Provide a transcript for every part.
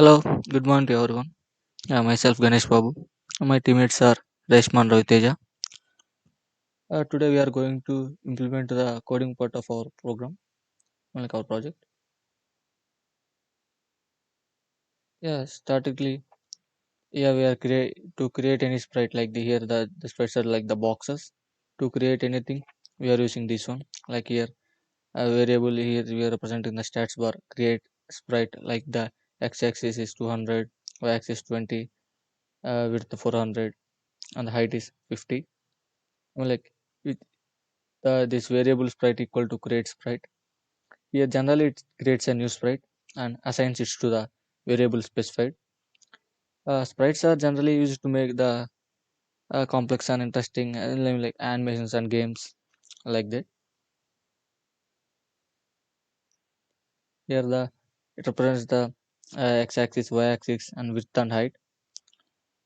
Hello, good morning to everyone. Myself Ganesh Babu. My teammates are Reshman Raviteja. Today we are going to implement the coding part of our program, like our project. Statically, we are create any sprite like the here the sprites are like the boxes. To create anything, we are using this one. Like here, a variable here we are representing the stats bar. Create sprite like the x-axis is 200, y-axis 20, width 400, and the height is 50. Like with this variable sprite equal to create sprite. Here generally it creates a new sprite and assigns it to the variable specified. Sprites are generally used to make the complex and interesting like animations and games like that. Here the it represents the x-axis, y-axis, and width and height.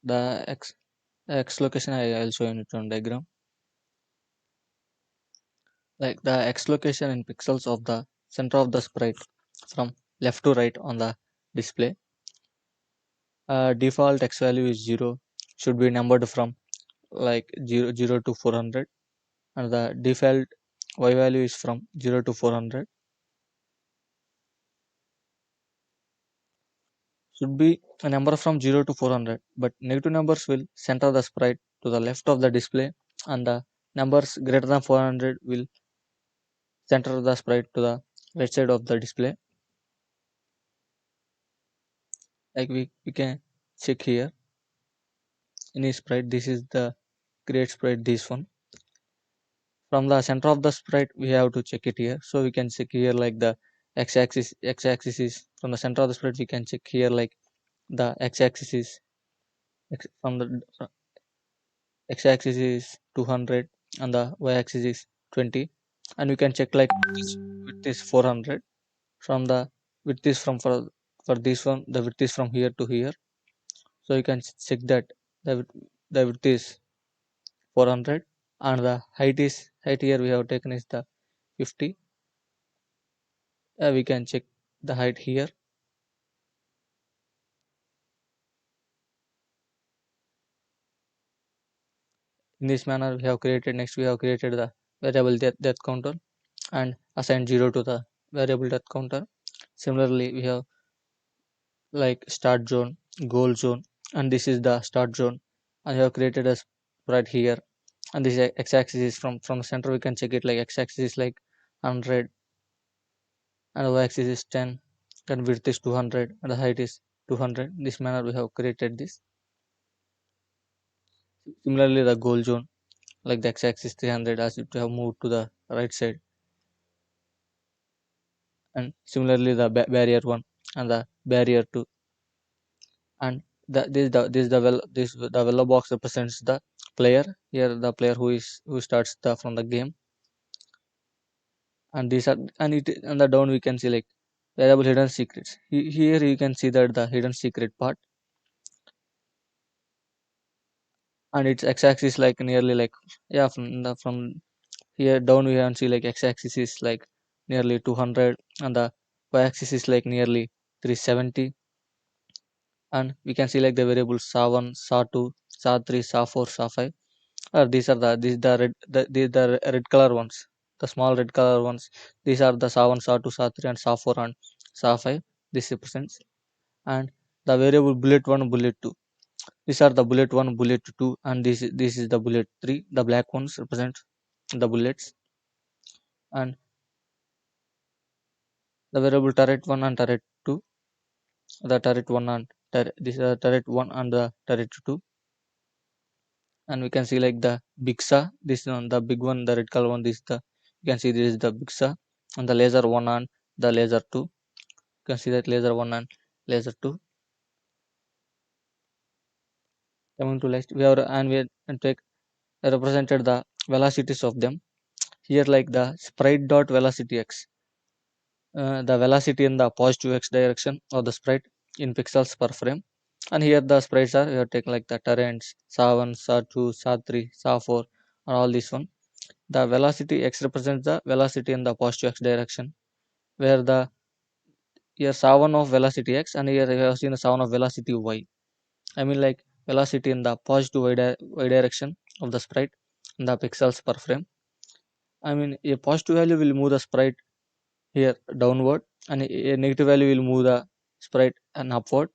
The x location I'll show in it on diagram. Like the x location in pixels of the center of the sprite from left to right on the display. Default x value is 0, should be numbered from like 0 to 400, and the default y value is from 0 to 400, should be a number from 0 to 400, but negative numbers will center the sprite to the left of the display, and the numbers greater than 400 will center the sprite to the right side of the display. Like we can check here in a sprite, this is the create sprite, this one. From the center of the sprite we have to check it here, so we can check here like the x-axis is from the center of the sprite. We can check here like the x-axis is from the x-axis is 200 and the y-axis is 20, and we can check like this width is 400. From the width is for this one, the width is from here to here, so you can check that the width is 400, and the height here we have taken is the 50. We can check the height here. In this manner we have created the variable death counter and assigned 0 to the variable death counter. Similarly we have like start zone, goal zone, and this is the start zone, and we have created a right here, and this x-axis is from the center. We can check it like x-axis is like 100 and y-axis is 10, and width is 200 and the height is 200. In this manner we have created this. Similarly the goal zone, like the x-axis 300 as it have moved to the right side, and similarly the barrier 1 and the barrier 2, and the yellow box represents the player. Here the player who starts the from the game, and these are and the down we can see like variable hidden secrets. Here you can see that the hidden secret part, and its x-axis like nearly like from here down we can see like x-axis is like nearly 200, and the y-axis is like nearly 370, and we can see like the variables SHA1, SHA2, SHA3, SHA4, SHA5. These the red these the red color ones, the small red color ones. These are the SHA1, SHA2, SHA3, and SHA4 and SHA5. This represents, and the variable bullet 1, bullet 2. These are the bullet 1, bullet 2, and this is the bullet 3. The black ones represent the bullets, and the variable turret 1 and turret 2. The turret 1 and this is the turret 1 and the turret 2, and we can see like the big saw. This one, the big one, the red color one. This the you can see this is the big saw, and the laser 1 and the laser 2. You can see that laser 1 and laser 2. Coming to next, we have and take represented the velocities of them. Here like the sprite dot velocity x, the velocity in the positive x direction of the sprite in pixels per frame. And here the sprites are, you have taken like the torrents, SHA1, SHA2, SHA3, SHA4, and all this one. The velocity x represents the velocity in the positive x direction, where the here saw1 of velocity x, and here we have seen the saw1 of velocity y. I mean like velocity in the positive y direction of the sprite in the pixels per frame. I mean a positive value will move the sprite here downward, and a negative value will move the sprite and upward.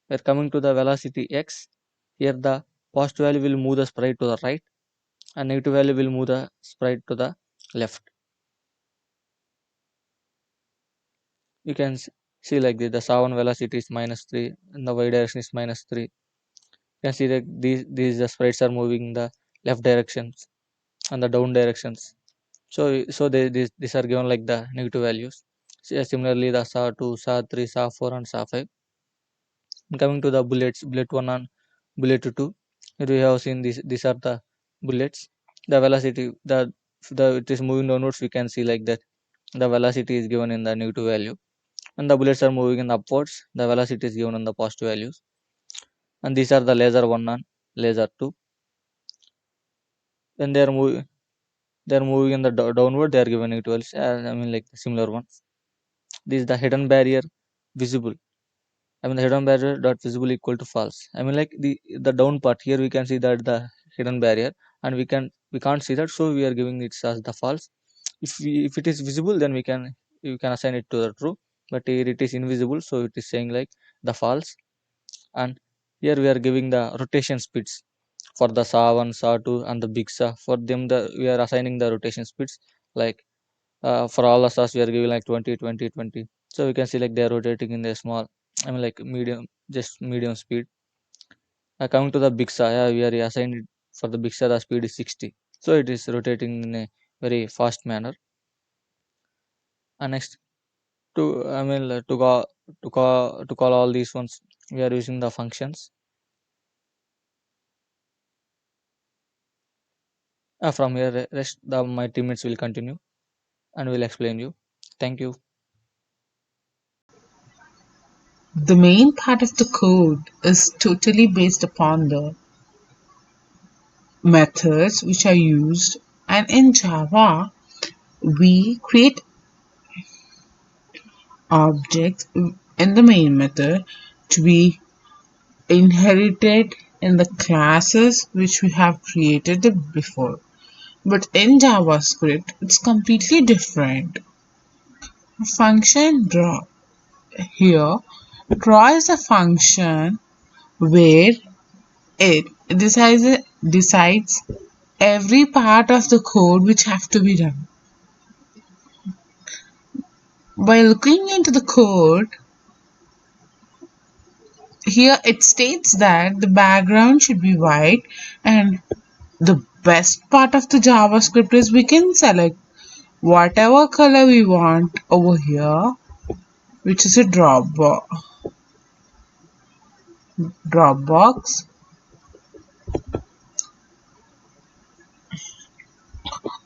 We're coming to the velocity x. Here the positive value will move the sprite to the right, and negative value will move the sprite to the left. You can see like this, the saw1 velocity is -3 and the y direction is -3. You can see that these the sprites are moving in the left directions and the down directions. So these are given like the negative values. Similarly, the saw2, saw3, saw4, and saw5. Coming to the bullets, bullet 1 and bullet 2, here we have seen these are the bullets. The velocity, the it is moving downwards, we can see like that the velocity is given in the negative value, and the bullets are moving in upwards, the velocity is given in the positive values. And these are the laser 1 and laser 2. When they are moving in the downward, they are given negative values. I mean like similar ones. This is the hidden barrier visible. I mean the hidden barrier dot visible equal to false. I mean like the down part here we can see that the hidden barrier, and we can't see that, so we are giving it as the false. If it is visible, then we can assign it to the true, but here it is invisible, so it is saying like the false. And here we are giving the rotation speeds for the saw1, saw2, and the big saw. For them, we are assigning the rotation speeds like for all the saws we are giving like 20, 20, 20. So we can see like they are rotating in the small, I mean like medium, just medium speed. Coming to the big saw, yeah, we are assigned it for the big saw the speed is 60, so it is rotating in a very fast manner. And next, to I mean to call all these ones, we are using the functions. From here, rest the my teammates will continue and will explain you. Thank you. The main part of the code is totally based upon the methods which are used, and in Java we create objects in the main method to be inherited in the classes which we have created before. But in JavaScript, it's completely different. Function draw. Here, draw is a function where it decides every part of the code which have to be done. By looking into the code, here it states that the background should be white, and the best part of the JavaScript is we can select whatever color we want over here, which is a Dropbox,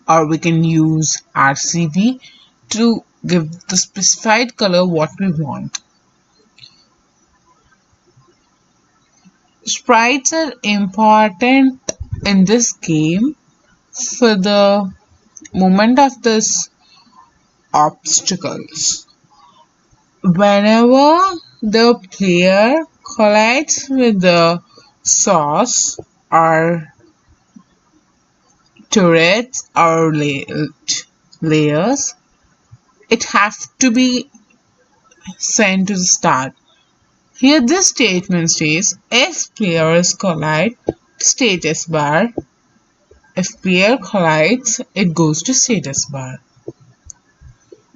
or we can use RGB to give the specified color what we want. Sprites are important in this game for the movement of this obstacles. Whenever the player collides with the source or turrets or layers, it has to be sent to the start. Here this statement says if players collide, status bar. If player collides, it goes to status bar.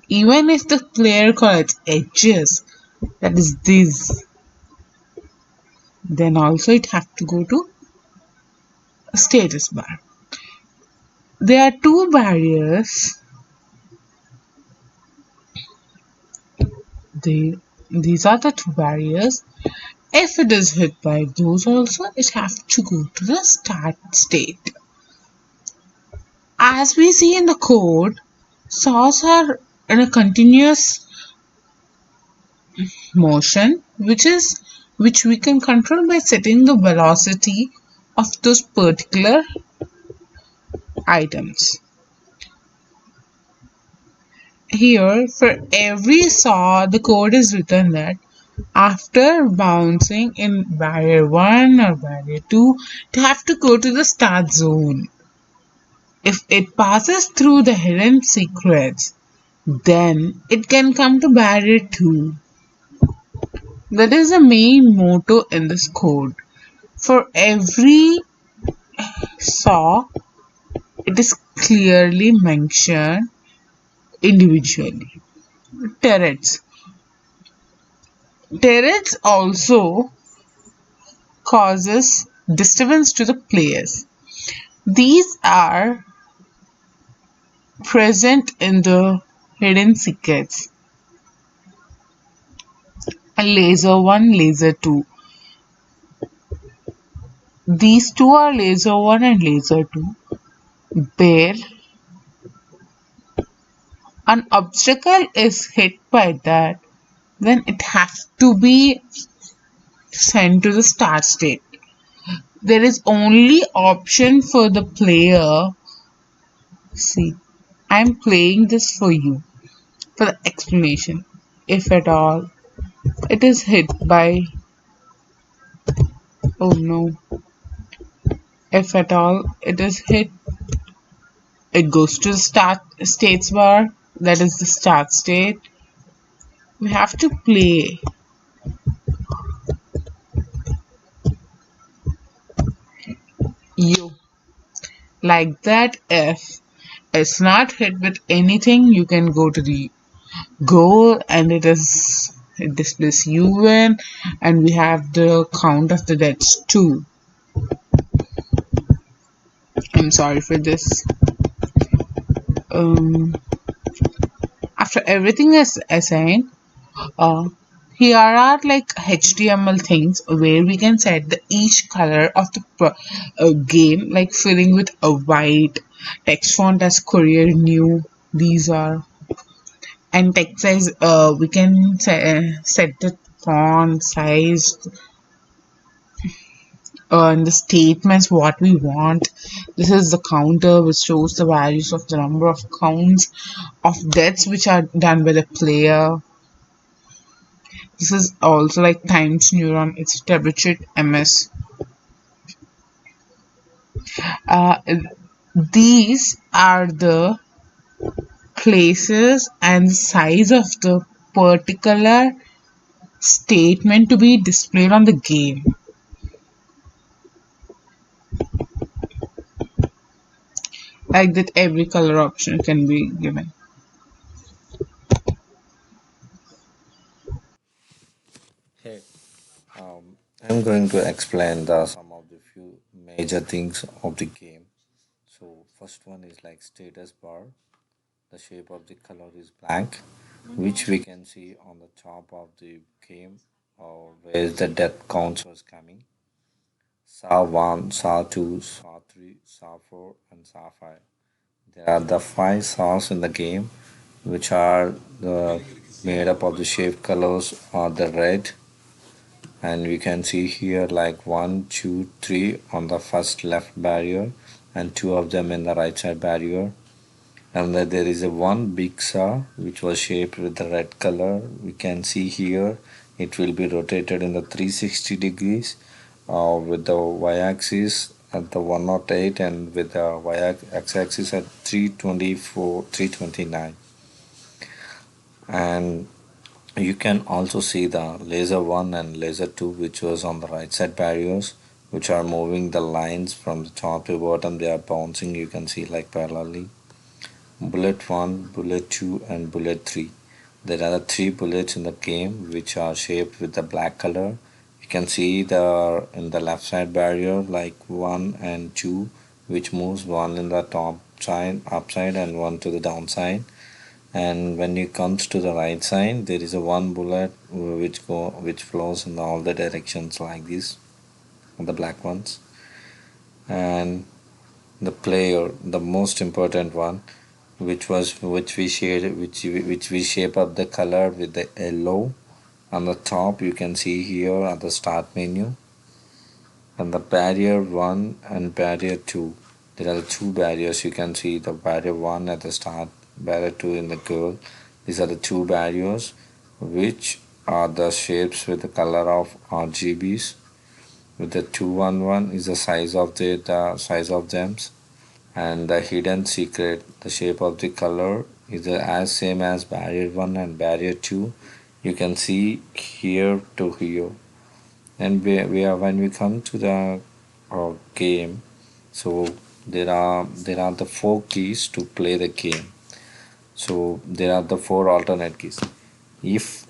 Even if the player collides edges, that is this, then also it has to go to status bar. There are two barriers. These are the two barriers. If it is hit by those also, it has to go to the start state. As we see in the code, saws are in a continuous motion, which we can control by setting the velocity of those particular items. Here, for every saw, the code is written that after bouncing in barrier 1 or barrier 2, it have to go to the start zone. If it passes through the hidden secrets, then it can come to barrier 2. That is the main motto in this code. For every saw, it is clearly mentioned individually. Turrets. Turrets also causes disturbance to the players. These are present in the hidden secrets. Laser 1, laser 2. These two are laser 1 and laser 2. Where an obstacle is hit by that, then it has to be sent to the start state. There is only option for the player. See, I'm playing this for you for the explanation. If at all it is hit by, oh no, if at all it is hit, it goes to the start states bar. That is the start state. We have to play you like that. If it's not hit with anything, you can go to the goal and it displays UN and we have the count of the deaths too. I'm sorry for this. Um, After everything is assigned, uh, here are like HTML things where we can set the each color of the game, like filling with a white text font as Courier New. These are and text size. We can set the font size and the statements what we want. This is the counter which shows the values of the number of counts of deaths which are done by the player. This is also like times neuron. It's Trebuchet MS. Uh, these are the places and size of the particular statement to be displayed on the game. Like that, every color option can be given. Hey, I'm going to explain some of the few major things of the game. So first one is like status bar. The shape of the color is black, which we can see on the top of the game, where the death counts was coming. SAR 1, SAR 2, SAR 3, SAR 4, and SAR 5. There are the five SARs in the game, which are the made up of the shape colors are the red, and we can see here like one, two, three on the first left barrier, and two of them in the right side barrier. And then there is a one big saw which was shaped with the red color. We can see here it will be rotated in the 360 degrees with the y-axis at the 108 and with the y-axis at 324 329. And you can also see the laser 1 and laser 2 which was on the right side barriers, which are moving the lines from the top to bottom. They are bouncing, you can see like parallelly. Bullet 1, bullet 2 and bullet 3. There are the three bullets in the game which are shaped with the black color. You can see the in the left side barrier like 1 and 2 which moves, one in the top side upside and one to the downside. And when it comes to the right side, there is a one bullet which flows in all the directions like this, the black ones. And the player, the most important one, which we shape up the color with the yellow. On the top, you can see here at the start menu, and the barrier one and barrier two. There are two barriers. You can see the barrier one at the start barrier 2 in the goal. These are the two barriers, which are the shapes with the color of RGBs. With the 211 is the the size of them, and the hidden secret, the shape of the color is as same as barrier 1 and barrier 2. You can see here to here. And when we come to the game, so there are the four keys to play the game. So there are the four alternate keys. If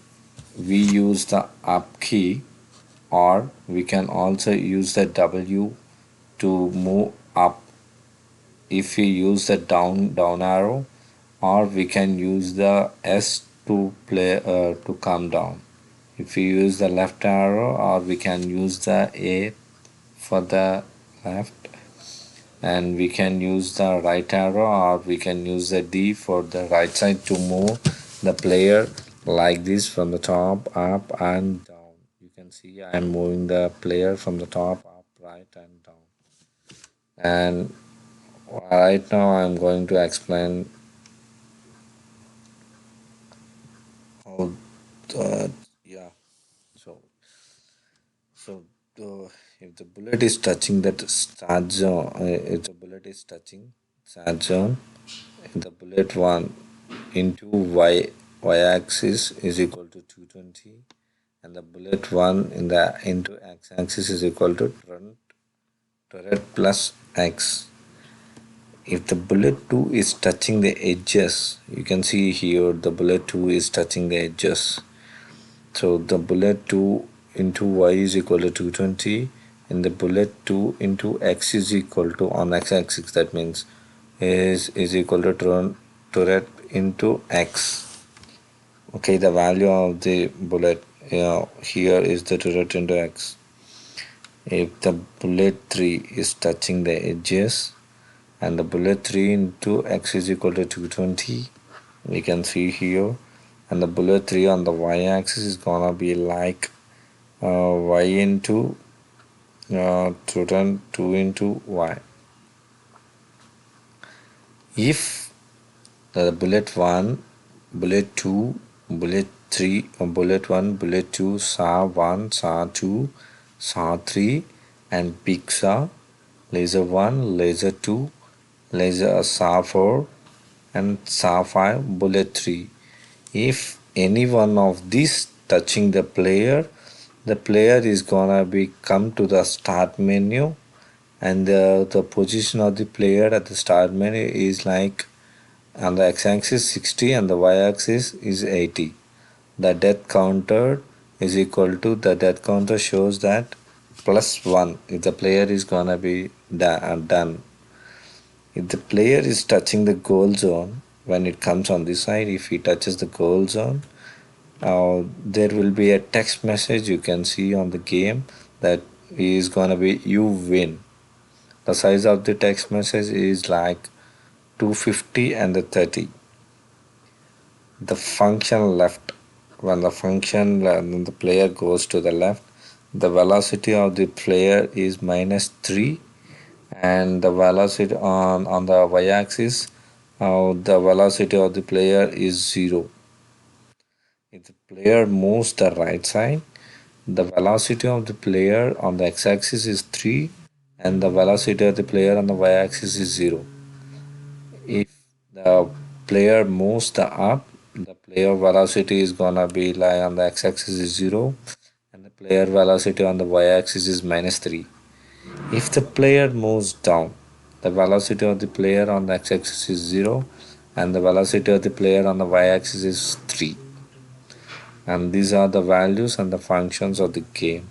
we use the up key, or we can also use the W to move up. If we use the down arrow, or we can use the S to play to come down. If we use the left arrow, or we can use the A for the left, and we can use the right arrow, or we can use the D for the right side to move the player like this from the top up and down. You can see I am moving the player from the top up, right and down. And right now I'm going to explain how the yeah. So so if the bullet is touching that start zone, if the bullet is touching start zone, the bullet 1 into y axis is equal to 220, and the bullet 1 in the into x-axis is equal to turret plus x. If the bullet 2 is touching the edges, you can see here the bullet 2 is touching the edges. So the bullet 2 into y is equal to 220, and the bullet 2 into x is equal to, on x-axis, that means is equal to turret into x. Okay, the value of the bullet here is the turret into x. If the bullet 3 is touching the edges, and the bullet 3 into x is equal to 220, we can see here, and the bullet 3 on the y-axis is gonna be like y into 2 into y. If the bullet 1, bullet 2, bullet 3, or bullet 1, bullet 2, SAR 1, SAR 2, SAR 3, and big SAR, laser 1, laser 2, laser SAR 4, and SAR 5, bullet 3. If any one of these touching the player is gonna be come to the start menu, and the position of the player at the start menu is like on the x-axis 60 and the y-axis is 80. The death counter is equal to, the death counter shows that +1 if the player is gonna be done. If the player is touching the goal zone, when it comes on this side, if he touches the goal zone, there will be a text message you can see on the game that is gonna be you win. The size of the text message is like 250 and the 30. The function left, when the player goes to the left, the velocity of the player is -3, and the velocity on the y-axis, the velocity of the player is 0. If the player moves the right side, the velocity of the player on the x-axis is 3, and the velocity of the player on the y-axis is 0. If the player moves the up, the player velocity is gonna be like on the x-axis is 0, and the player velocity on the y-axis is -3. If the player moves down, the velocity of the player on the x-axis is 0, and the velocity of the player on the y-axis is 3. And these are the values and the functions of the game.